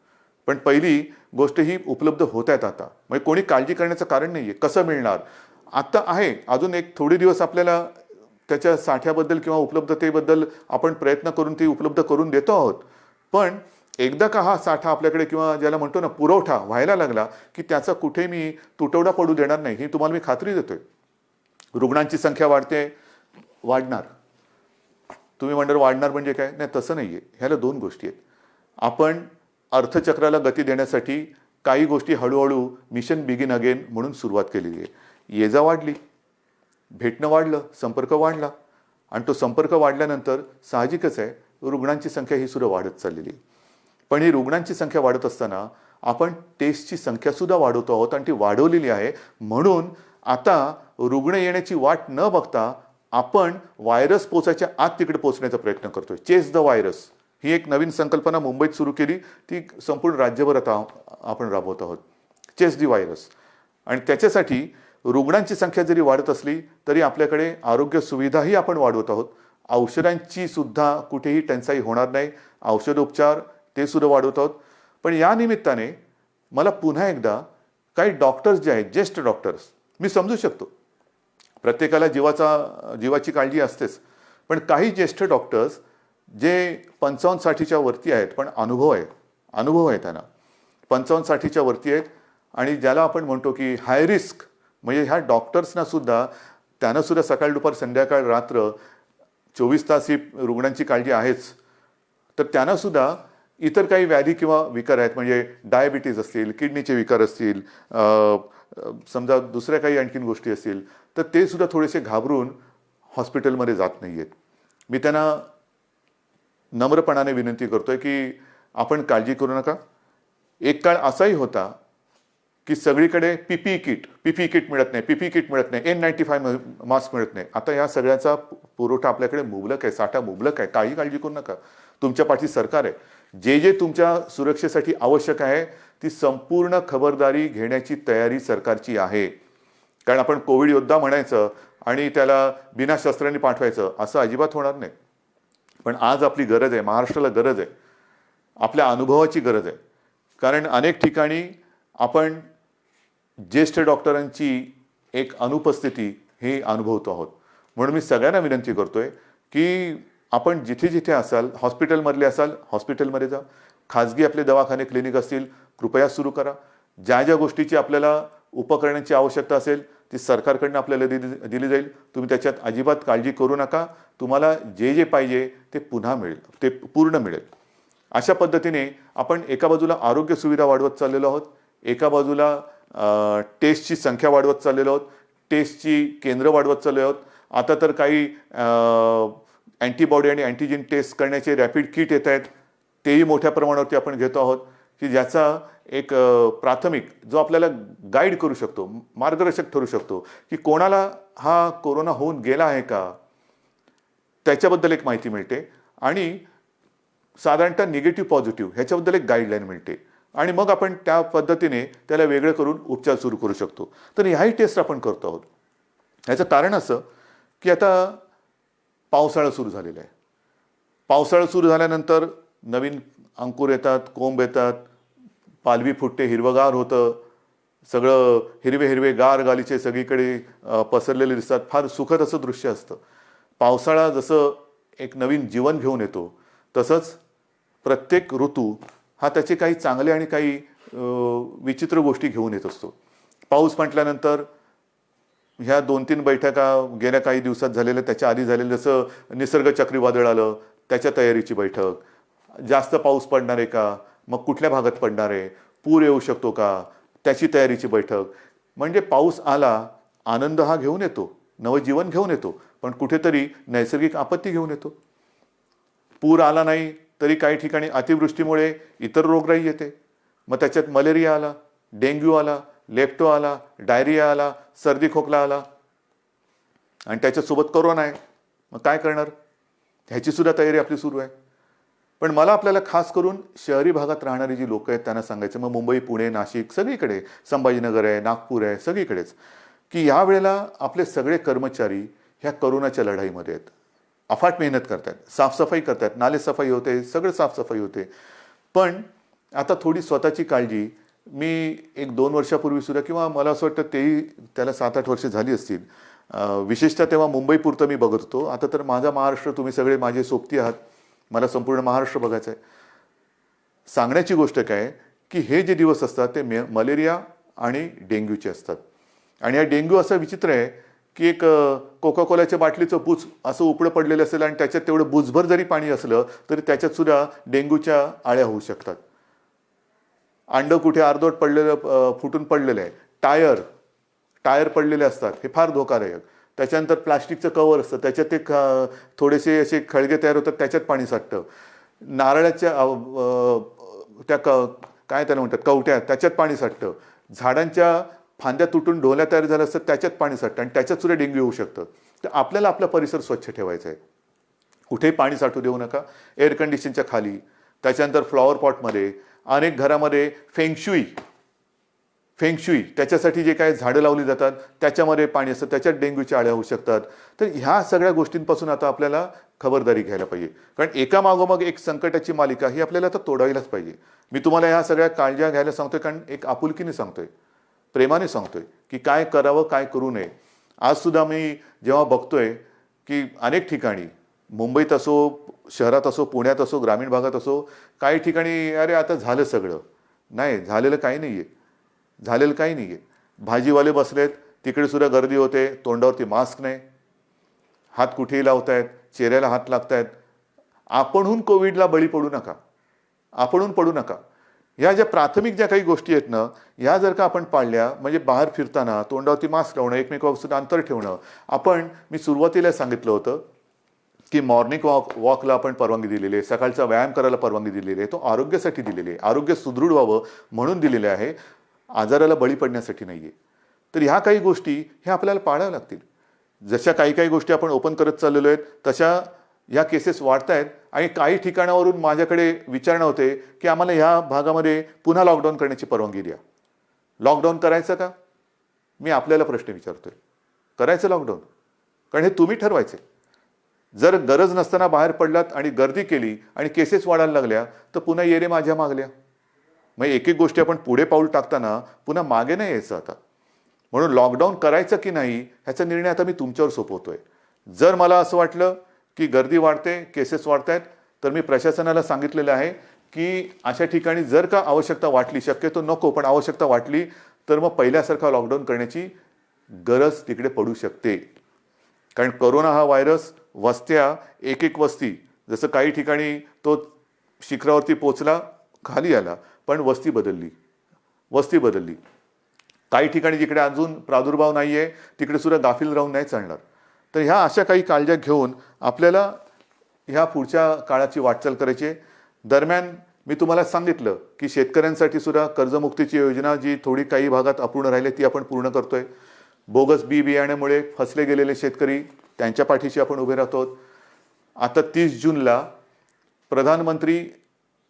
पण पहिली गोष्ट ही उपलब्ध होत आहेत आता, म्हणजे कोणी काळजी करण्याचं कारण नाही आहे. कसं मिळणार आता आहे, अजून एक थोडे दिवस आपल्याला त्याच्या साठ्याबद्दल किंवा उपलब्धतेबद्दल आपण प्रयत्न करून ती उपलब्ध करून देतो आहोत. पण एकदा का हा साठा आपल्याकडे किंवा ज्याला म्हणतो ना पुरवठा व्हायला लागला की त्याचा कुठे मी तुटवडा पडू देणार नाही, ही तुम्हाला मी खात्री देतोय. रुग्णांची संख्या वाढणार. तुम्ही म्हणणार वाढणार म्हणजे काय, नाही तसं नाही आहे. ह्याला दोन गोष्टी आहेत. आपण अर्थचक्राला गती देण्यासाठी काही गोष्टी हळूहळू मिशन बिगिन अगेन म्हणून सुरुवात केलेली आहे. ये जा वाढली, भेटणं वाढलं, संपर्क वाढला आणि तो संपर्क वाढल्यानंतर साहजिकच आहे रुग्णांची संख्या ही सुद्धा वाढत चाललेली आहे. पण ही रुग्णांची संख्या वाढत असताना आपण टेस्टची संख्या सुद्धा वाढवतो आहोत आणि ती वाढवलेली आहे. म्हणून आता रुग्ण येण्याची वाट न बघता आपण व्हायरस पोचायच्या आत तिकडे पोहोचण्याचा प्रयत्न करतोय. चेस द व्हायरस ही एक नवीन संकल्पना मुंबईत सुरू केली, ती संपूर्ण राज्यभर आता आपण राबवत आहोत. Chase the virus. आणि त्याच्यासाठी रुग्णांची संख्या जरी वाढत असली तरी आपल्याकडे आरोग्य सुविधाही आपण वाढवत आहोत. औषधांची सुद्धा कुठेही टंचाई होणार नाही, औषधोपचार ते सुद्धा वाढवत आहोत. पण या निमित्ताने मला पुन्हा एकदा काही डॉक्टर्स जे आहेत, ज्येष्ठ डॉक्टर्स, मी समजू शकतो प्रत्येकाला जीवाची काळजी असतेच, पण काही ज्येष्ठ डॉक्टर्स जे 55-60च्या वरती आहेत पण अनुभव आहे त्यांना, 55-60च्या वरती आहेत आणि ज्याला आपण म्हणतो की हाय रिस्क, म्हणजे ह्या डॉक्टर्सना सुद्धा त्यांना सुद्धा सकाळ दुपार संध्याकाळ रात्र 24 तास ही रुग्णांची काळजी आहेच. तर त्यांना सुद्धा इतर काही व्याधी किंवा विकार आहेत, म्हणजे डायबिटीज असतील, किडनीचे विकार असतील, समजा दुसऱ्या काही आणखीन गोष्टी असतील, तर ते सुद्धा थोडेसे घाबरून हॉस्पिटलमध्ये जात नाही आहेत. मी त्यांना नम्रपणाने विनंती करतोय की आपण काळजी करू नका. एक काळ असाही होता की सगळीकडे पीपीई किट मिळत नाही, N95 मास्क मिळत नाही. आता या सगळ्याचा पुरवठा आपल्याकडे मुबलक आहे, साठा मुबलक आहे. काही काळजी करू नका. तुमच्या पाठी सरकार आहे. जे तुमच्या सुरक्षेसाठी आवश्यक आहे ती संपूर्ण खबरदारी घेण्याची तयारी सरकारची आहे. कारण आपण कोविड योद्धा म्हणायचं आणि त्याला बिना शस्त्रांनी पाठवायचं असं अजिबात होणार नाही. पण आज आपली गरज आहे, महाराष्ट्राला गरज आहे, आपल्या अनुभवाची गरज आहे. कारण अनेक ठिकाणी आपण ज्येष्ठ डॉक्टरांची एक अनुपस्थिती हे अनुभवतो आहोत. म्हणून मी सगळ्यांना विनंती करतोय की आपण जिथे जिथे असाल, हॉस्पिटलमधले असाल हॉस्पिटलमध्ये जा, खाजगी आपले दवाखाने क्लिनिक असतील कृपया सुरू करा. ज्या ज्या गोष्टीची आपल्याला उपकरणांची आवश्यकता असेल ती सरकारकडनं आपल्याला दिली जाईल. तुम्ही त्याच्यात अजिबात काळजी करू नका. तुम्हाला जे जे पाहिजे ते पुन्हा मिळेल, ते पूर्ण मिळेल. अशा पद्धतीने आपण एका बाजूला आरोग्य सुविधा वाढवत चाललेलो आहोत, एका बाजूला टेस्टची संख्या वाढवत चाललेलो आहोत, टेस्टची केंद्र वाढवत चाललेलो आहोत. आता तर काही अँटीबॉडी आणि अँटीजेन टेस्ट करण्याचे रॅपिड किट येत आहेत, तेही मोठ्या प्रमाणावरती आपण घेतो आहोत की ज्याचा एक प्राथमिक जो आपल्याला गाईड करू शकतो, मार्गदर्शक ठरू शकतो की कोणाला हा कोरोना होऊन गेला आहे का, त्याच्याबद्दल एक माहिती मिळते आणि साधारणतः निगेटिव्ह पॉझिटिव्ह ह्याच्याबद्दल एक गाईडलाईन मिळते आणि मग आपण त्या पद्धतीने त्याला वेगळं करून उपचार सुरू करू शकतो. तर ह्याही टेस्ट आपण करतो आहोत. ह्याचं कारण असं की आता पावसाळा सुरू झालेला आहे. पावसाळा सुरू झाल्यानंतर नवीन अंकुर येतात, कोंब येतात, पालवी फुटते, हिरवगार होतं, सगळं हिरवे हिरवे गार गालीचे सगळीकडे पसरलेले दिसतात. फार सुखद असं दृश्य असतं. पावसाळा जसं एक नवीन जीवन घेऊन येतो तसंच प्रत्येक ऋतू हा त्याचे काही चांगले आणि काही विचित्र गोष्टी घेऊन येत असतो. पाऊस म्हटल्यानंतर ह्या 2-3 बैठका गेल्या काही दिवसात झालेल्या, त्याच्या आधी झालेलं जसं निसर्ग चक्रीवादळ आलं त्याच्या तयारीची बैठक, जास्त पाऊस पडणार आहे का, मग कुठल्या भागात पडणार आहे, पूर येऊ शकतो का, त्याची तयारीची बैठक. म्हणजे पाऊस आला आनंद हा घेऊन येतो, नवजीवन घेऊन येतो, पण कुठेतरी नैसर्गिक आपत्ती घेऊन येतो. पूर आला नाही तरी काही ठिकाणी अतिवृष्टीमुळे इतर रोगराई येते. मग त्याच्यात मलेरिया आला, डेंग्यू आला, लेप्टो आला, डायरिया आला, सर्दी खोकला आला आणि त्याच्यासोबत कोरोना आहे. मग काय करणार, ह्याची सुद्धा तयारी आपली सुरू आहे. पण मला आपल्याला खास करून शहरी भागात राहणारी जी लोक आहेत त्यांना सांगायचं, मग मुंबई, पुणे, नाशिक सगळीकडे, संभाजीनगर आहे, नागपूर आहे, सगळीकडेच, की या वेळेला आपले सगळे कर्मचारी ह्या कोरोनाच्या लढाईमध्ये आहेत. अफाट मेहनत करतात, साफसफाई करतात, नालेसफाई होते, सगळं साफसफाई होते. पण आता थोडी स्वतःची काळजी मी 1-2 वर्षापूर्वी सुद्धा, किंवा मला असं वाटतं तेही त्याला 7-8 वर्ष झाली असतील, विशेषतः तेव्हा मुंबईपुरतं मी बघत होतो. आता तर माझा महाराष्ट्र, तुम्ही सगळे माझे सोबती आहात, मला संपूर्ण महाराष्ट्र बघायचं आहे. सांगण्याची गोष्ट काय की हे जे दिवस असतात ते मलेरिया आणि डेंग्यूचे असतात. आणि हा डेंग्यू असा विचित्र आहे की एक कोका कोलाच्या बाटलीचं बुच असं उपडं पडलेलं असेल आणि त्याच्यात तेवढं बुचभर जरी पाणी असलं तरी त्याच्यात सुद्धा डेंग्यूच्या आळ्या होऊ शकतात. अंड कुठे अर्धवट पडलेलं, फुटून पडलेलं आहे, टायर पडलेले असतात, हे फार धोकादायक. त्याच्यानंतर प्लास्टिकचं कवर असतं, त्याच्यात ते थोडेसे असे खळगे तयार होतात, त्याच्यात पाणी साठतं. नारळाच्या त्या काय त्याला म्हणतात कवट्या, त्याच्यात पाणी साठतं. झाडांच्या फांद्या तुटून ढोल्या तयार झाल्या असतात, त्याच्यात पाणी साठतं आणि त्याच्यात सुद्धा डेंग्यू होऊ शकतं. तर आपल्याला आपला परिसर स्वच्छ ठेवायचा आहे. कुठेही पाणी साठू देऊ नका. एअर कंडिशनच्या खाली, त्याच्यानंतर फ्लॉवर पॉटमध्ये, अनेक घरामध्ये फेंगशुई त्याच्यासाठी जे काही झाडं लावली जातात त्याच्यामध्ये पाणी असतं, त्याच्यात डेंग्यूच्या आळ्या होऊ शकतात. तर ह्या सगळ्या गोष्टींपासून आता आपल्याला खबरदारी घ्यायला पाहिजे. कारण एका मागोमाग एक संकटाची मालिका ही आपल्याला आता तोडायलाच पाहिजे. मी तुम्हाला ह्या सगळ्या काळज्या घ्यायला सांगतोय कारण एक आपुलकीने सांगतोय, प्रेमाने सांगतोय की काय करावं, काय करू नये. आज सुद्धा मी जेव्हा बघतोय की अनेक ठिकाणी, मुंबईत असो, शहरात असो, पुण्यात असो, ग्रामीण भागात असो, काही ठिकाणी अरे आता झालं सगळं. नाही, झालेलं काही नाहीये, झालेलं काही नाहीये. भाजीवाले बसलेत, तिकडे सुद्धा गर्दी होते, तोंडावरती मास्क नाही, हात कुठेही लावतायत, चेहऱ्याला हात लागतायत. आपणहून कोविडला बळी पडू नका, आपणहून पडू नका. ह्या ज्या प्राथमिक ज्या काही गोष्टी आहेत ना, ह्या जर का आपण पाळल्या, म्हणजे बाहेर फिरताना तोंडावरती मास्क लावणं, एकमेकांपासून अंतर ठेवणं. मी सुरुवातीला सांगितलं होतं की मॉर्निंग वॉकला आपण परवानगी दिलेली आहे, सकाळचा व्यायाम करायला परवानगी दिलेली आहे. तो आरोग्यासाठी दिलेली आहे, आरोग्य सुदृढ व्हावं म्हणून दिलेले आहे, आजाराला बळी पडण्यासाठी नाहीये. तर ह्या काही गोष्टी ह्या आपल्याला पाळाव्या लागतील. जशा काही गोष्टी आपण ओपन करत चाललेलो आहेत तशा ह्या केसेस वाढत आहेत आणि काही ठिकाणावरून माझ्याकडे विचारणा होते की आम्हाला ह्या भागामध्ये पुन्हा लॉकडाऊन करण्याची परवानगी द्या. लॉकडाऊन करायचं का? मी आपल्याला प्रश्न विचारतोय, करायचं लॉकडाऊन? कारण हे तुम्ही ठरवायचे. जर गरज नसताना बाहेर पडलात आणि गर्दी केली आणि केसेस वाढायला लागल्या तर पुन्हा ये रे माझ्या मागल्या. मग एक एक गोष्टी आपण पुढे पाऊल टाकताना पुन्हा मागे नाही यायचं आता. म्हणून लॉकडाऊन करायचं की नाही ह्याचा निर्णय आता मी तुमच्यावर सोपवतोय. जर मला असं वाटलं की गर्दी वाढते, केसेस वाढत आहेत, तर मी प्रशासनाला सांगितलेलं आहे की अशा ठिकाणी जर का आवश्यकता वाटली, शक्यतो नको पण आवश्यकता वाटली तर मग पहिल्यासारखा लॉकडाऊन करण्याची गरज तिकडे पडू शकते. कारण कोरोना हा व्हायरस वस्त्या, एक एक वस्ती, जसं काही ठिकाणी तो शिखरावरती पोचला, खाली आला, पण वस्ती बदलली. काही ठिकाणी जिकडे अजून प्रादुर्भाव नाही आहे तिकडे सुद्धा गाफील राहून नाही चालणार. तर ह्या अशा काही काळज्या घेऊन आपल्याला ह्या पुढच्या काळाची वाटचाल करायची आहे. दरम्यान मी तुम्हाला सांगितलं की शेतकऱ्यांसाठी सुद्धा कर्जमुक्तीची योजना जी थोडी काही भागात अपूर्ण राहिली ती आपण पूर्ण करतोय. बोगस बियाण्यामुळे फसले गेलेले शेतकरी त्यांच्या पाठीशी आपण उभे राहतो. आता 30 जूनला प्रधानमंत्री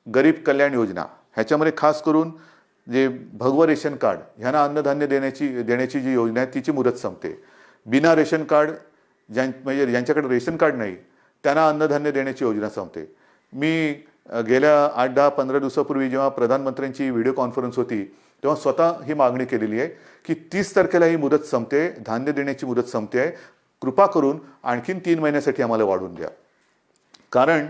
गरीब कल्याण योजना ह्याच्यामध्ये खास करून जे भगवं रेशन कार्ड ह्यांना अन्नधान्य देण्याची जी योजना आहे तिची मुदत संपते. बिना रेशन कार्ड म्हणजे ज्यांच्याकडे रेशन कार्ड नाही त्यांना अन्नधान्य देण्याची योजना संपते. मी गेल्या 8-10-15 दिवसापूर्वी जेव्हा प्रधानमंत्र्यांची व्हिडिओ कॉन्फरन्स होती तेव्हा स्वतः ही मागणी केलेली आहे की 30 तारखेला ही मुदत संपते, धान्य देण्याची मुदत संपते आहे, कृपा करून आणखीन 3 महिन्यासाठी आम्हाला वाढवून द्या. कारण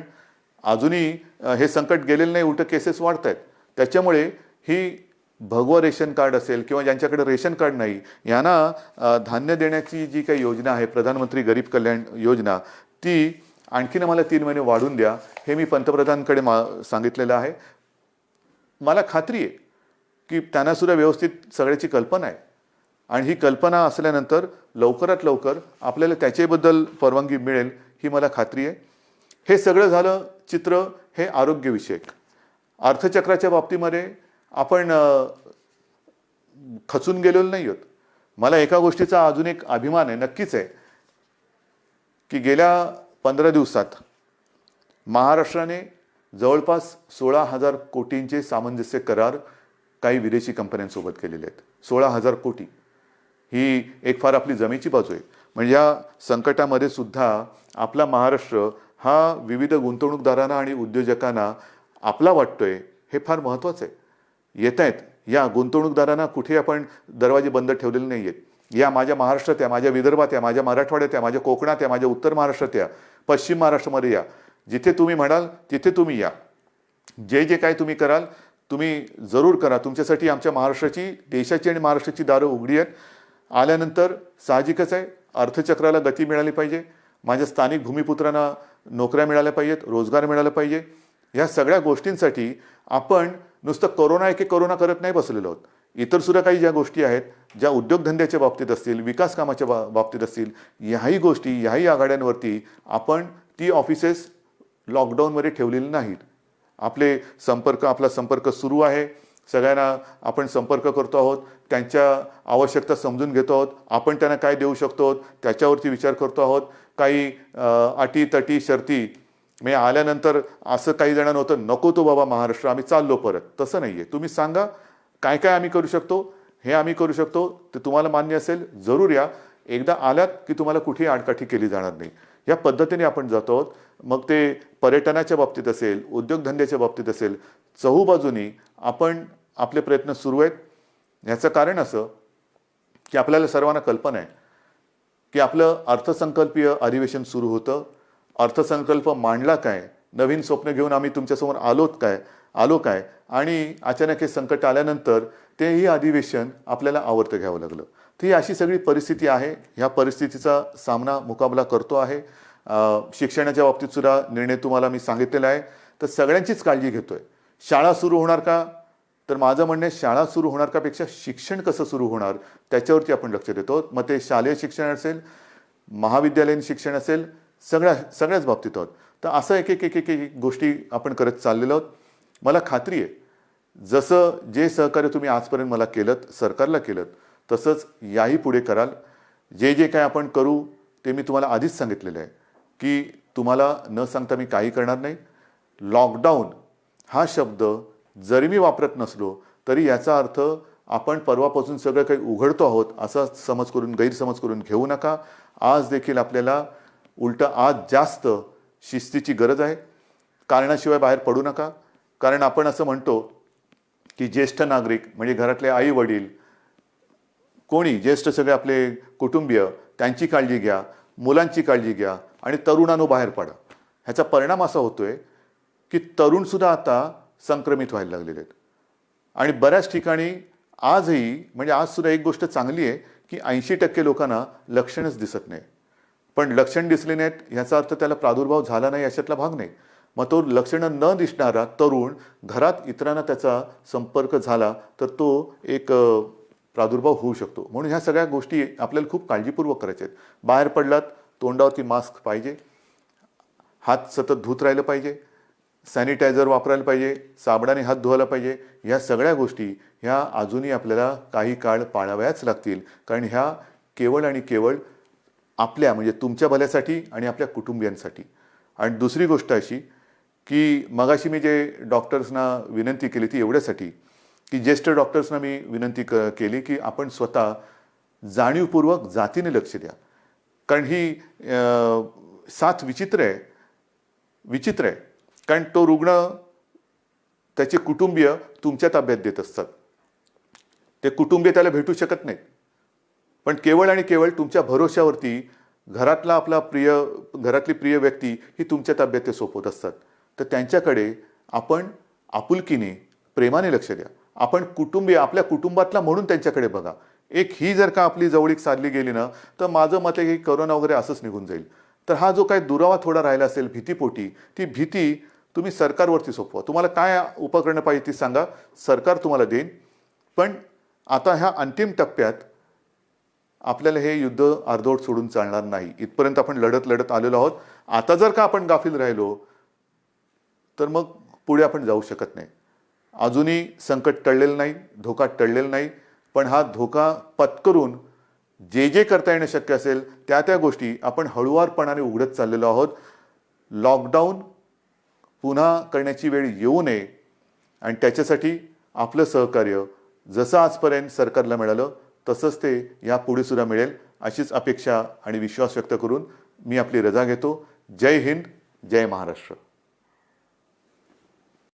अजूनही हे संकट गेलेलं नाही, उलट केसेस वाढत आहेत. त्याच्यामुळे ही भगवं रेशन कार्ड असेल किंवा ज्यांच्याकडे रेशन कार्ड नाही यांना धान्य देण्याची जी काही योजना आहे प्रधानमंत्री गरीब कल्याण योजना ती आणखीन आम्हाला 3 महिने वाढवून द्या हे मी पंतप्रधानांकडे सांगितलेलं आहे. मला खात्री आहे की त्यांना सुद्धा व्यवस्थित सगळ्याची कल्पना आहे आणि ही कल्पना असल्यानंतर लवकरात लवकर आपल्याला त्याच्याबद्दल परवानगी मिळेल ही मला खात्री आहे. हे सगळं झालं चित्र हे आरोग्यविषयक. अर्थचक्राच्या बाबतीमध्ये आपण खचून गेलेलो नाही आहोत. मला एका गोष्टीचा अजून एक अभिमान आहे, नक्कीच आहे, की गेल्या 15 दिवसात महाराष्ट्राने जवळपास 16,000 कोटींचे सामंजस्य करार काही विदेशी कंपन्यांसोबत केलेले आहेत. 16,000 कोटी ही एक फार आपली जमेची बाजू आहे. म्हणजे या संकटामध्ये सुद्धा आपला महाराष्ट्र हा विविध गुंतवणूकदारांना आणि उद्योजकांना आपला वाटतोय हे फार महत्त्वाचं आहे. येत आहेत या गुंतवणूकदारांना कुठे आपण दरवाजे बंद ठेवलेले नाही आहेत. या माझ्या महाराष्ट्रात या, माझ्या विदर्भात या, माझ्या मराठवाड्यात या, माझ्या कोकणात या, माझ्या उत्तर महाराष्ट्रात या, पश्चिम महाराष्ट्रामध्ये या, जिथे तुम्ही म्हणाल तिथे तुम्ही या. जे जे काय तुम्ही कराल तुम्ही जरूर करा. तुमच्यासाठी आमच्या महाराष्ट्राची, देशाची आणि महाराष्ट्राची दारं उघडी आहेत. आल्यानंतर साहजिकच आहे अर्थचक्राला गती मिळाली पाहिजे, माझ्या स्थानिक भूमिपुत्रांना नोकऱ्या मिळाल्या पाहिजेत, रोजगार मिळाला पाहिजे. ह्या सगळ्या गोष्टींसाठी आपण नुसतं कोरोना एके कोरोना करत नाही बसलेलो आहोत. इतर सुद्धा काही ज्या गोष्टी आहेत, ज्या उद्योगधंद्याच्या बाबतीत असतील, विकास कामाच्या बाबतीत असतील, ह्याही गोष्टी, ह्याही आघाड्यांवरती आपण ती ऑफिसेस लॉकडाऊनमध्ये ठेवलेली नाहीत. आपला संपर्क सुरू आहे. सगळ्यांना आपण संपर्क करतो आहोत, त्यांच्या आवश्यकता समजून घेतो आहोत, आपण त्यांना काय देऊ शकतो त्याच्यावरती विचार करतो आहोत. काही अटी तटी शर्ती मी आल्यानंतर असं काही जणांना होतं नको तो बाबा महाराष्ट्र आम्ही चाललो परत, तसं नाही आहे. तुम्ही सांगा काय काय आम्ही करू शकतो, हे आम्ही करू शकतो, ते तुम्हाला मान्य असेल जरूर या. एकदा आलात की तुम्हाला कुठेही आडकाठी केली जाणार नाही. या पद्धतीने आपण जातो आहोत. मग ते पर्यटनाच्या बाबतीत असेल, उद्योगधंद्याच्या बाबतीत असेल, चहूबाजूनी आपण आपले प्रयत्न सुरू आहेत. याचं कारण असं की आपल्याला सर्वांना कल्पना आहे की आपलं अर्थसंकल्पीय अधिवेशन सुरू होतं. अर्थसंकल्प मांडला काय, नवीन स्वप्न घेऊन आम्ही तुमच्यासमोर आलो काय आणि अचानक हे संकट आल्यानंतर तेही अधिवेशन आपल्याला आवर्त घ्यावं लागलं. तर ही अशी सगळी परिस्थिती आहे. ह्या परिस्थितीचा मुकाबला करतो आहे. शिक्षणाच्या बाबतीत सुद्धा निर्णय तुम्हाला मी सांगितलेला आहे. तर सगळ्यांचीच काळजी घेतोय. शाळा सुरू होणार का, तर माझं म्हणणं आहे शाळा सुरू होणार का पेक्षा शिक्षण कसं सुरू होणार त्याच्यावरती आपण लक्ष देतो. मग ते शालेय शिक्षण असेल, महाविद्यालयीन शिक्षण असेल, सगळ्याच बाबतीत आहोत. तर असं एक एक एक एक एक गोष्टी आपण करत चाललेलो आहोत. मला खात्री आहे जसं जे सहकार्य तुम्ही आजपर्यंत मला केलं, सरकारला केलं, तसंच याही पुढे कराल. जे जे काय आपण करू ते मी तुम्हाला आधीच सांगितलेलं आहे की तुम्हाला न सांगता मी काही करणार नाही. लॉकडाऊन हा शब्द जरी मी वापरत नसलो तरी याचा अर्थ आपण परवापासून सगळं काही उघडतो आहोत असा गैरसमज करून घेऊ नका. आज देखील आपल्याला उलट आज जास्त शिस्तीची गरज आहे. कारणाशिवाय बाहेर पडू नका. कारण आपण असं म्हणतो की ज्येष्ठ नागरिक म्हणजे घरातले आई वडील कोणी ज्येष्ठ सगळे आपले कुटुंबीय त्यांची काळजी घ्या, मुलांची काळजी घ्या आणि तरुणांनो बाहेर पडा. ह्याचा परिणाम असा होतोय की तरुणसुद्धा आता संक्रमित व्हायला लागलेले आहेत. आणि बऱ्याच ठिकाणी आजही म्हणजे आजसुद्धा एक गोष्ट चांगली आहे की 80% लोकांना लक्षणच दिसत नाही. पण लक्षण दिसले नाहीत ह्याचा अर्थ त्याला प्रादुर्भाव झाला नाही अशातला भाग नाही. मग तो लक्षणं न दिसणारा तरुण घरात इतरांना त्याचा संपर्क झाला तर तो एक प्रादुर्भाव होऊ शकतो. म्हणून ह्या सगळ्या गोष्टी आपल्याला खूप काळजीपूर्वक करायच्या आहेत. बाहेर पडलात तोंडावरती मास्क पाहिजे, हात सतत धुत राहिलं पाहिजे, सॅनिटायझर वापरायला पाहिजे, साबणाने हात धुवायला पाहिजे. ह्या सगळ्या गोष्टी ह्या अजूनही आपल्याला काही काळ पाळाव्याच लागतील. कारण ह्या केवळ आणि केवळ आपल्या म्हणजे तुमच्या भल्यासाठी आणि आपल्या कुटुंबियांसाठी. आणि दुसरी गोष्ट अशी की मगाशी मी जे डॉक्टर्सना विनंती केली ती एवढ्यासाठी की ज्येष्ठ डॉक्टर्सना मी विनंती केली की आपण स्वतः जाणीवपूर्वक जातीने लक्ष द्या. कारण ही साथ विचित्र आहे. कारण तो रुग्ण त्याचे कुटुंबीय तुमच्या ताब्यात देत असतात. ते कुटुंबीय त्याला भेटू शकत नाहीत. पण केवळ आणि केवळ तुमच्या भरोश्यावरती घरातली प्रिय व्यक्ती ही तुमच्या ताब्यात ते सोपवत असतात. तर त्यांच्याकडे आपण आपुलकीने प्रेमाने लक्ष द्या. आपण आपल्या कुटुंबातला म्हणून त्यांच्याकडे बघा. ही जर का आपली जवळीक साधली गेली ना तर माझं मत आहे की करोना वगैरे असंच निघून जाईल. तर हा जो काही दुरावा थोडा राहिला असेल भीतीपोटी ती भीती तुम्ही सरकारवरती सोपवा. तुम्हाला काय उपकरणं पाहिजे ती सांगा, सरकार तुम्हाला देईन. पण आता ह्या अंतिम टप्प्यात आपल्याला हे युद्ध अर्धवट सोडून चालणार नाही. इथपर्यंत आपण लढत आलेलो आहोत. आता जर का आपण गाफील राहिलो तर मग पुढे आपण जाऊ शकत नाही. अजूनही संकट टळलेलं नाही, धोका टळलेला नाही. पण हा धोका पत्करून जे करता येणं शक्य असेल त्या गोष्टी आपण हळुवारपणाने उघडत चाललेलो आहोत. लॉकडाऊन पुन्हा करण्याची वेळ येऊ नये आणि त्याच्यासाठी आपलं सहकार्य जसं आजपर्यंत सरकारला मिळालं तसंच ते यापुढे सुद्धा मिळेल अशीच अपेक्षा आणि विश्वास व्यक्त करून मी आपली रजा घेतो. जय हिंद, जय महाराष्ट्र.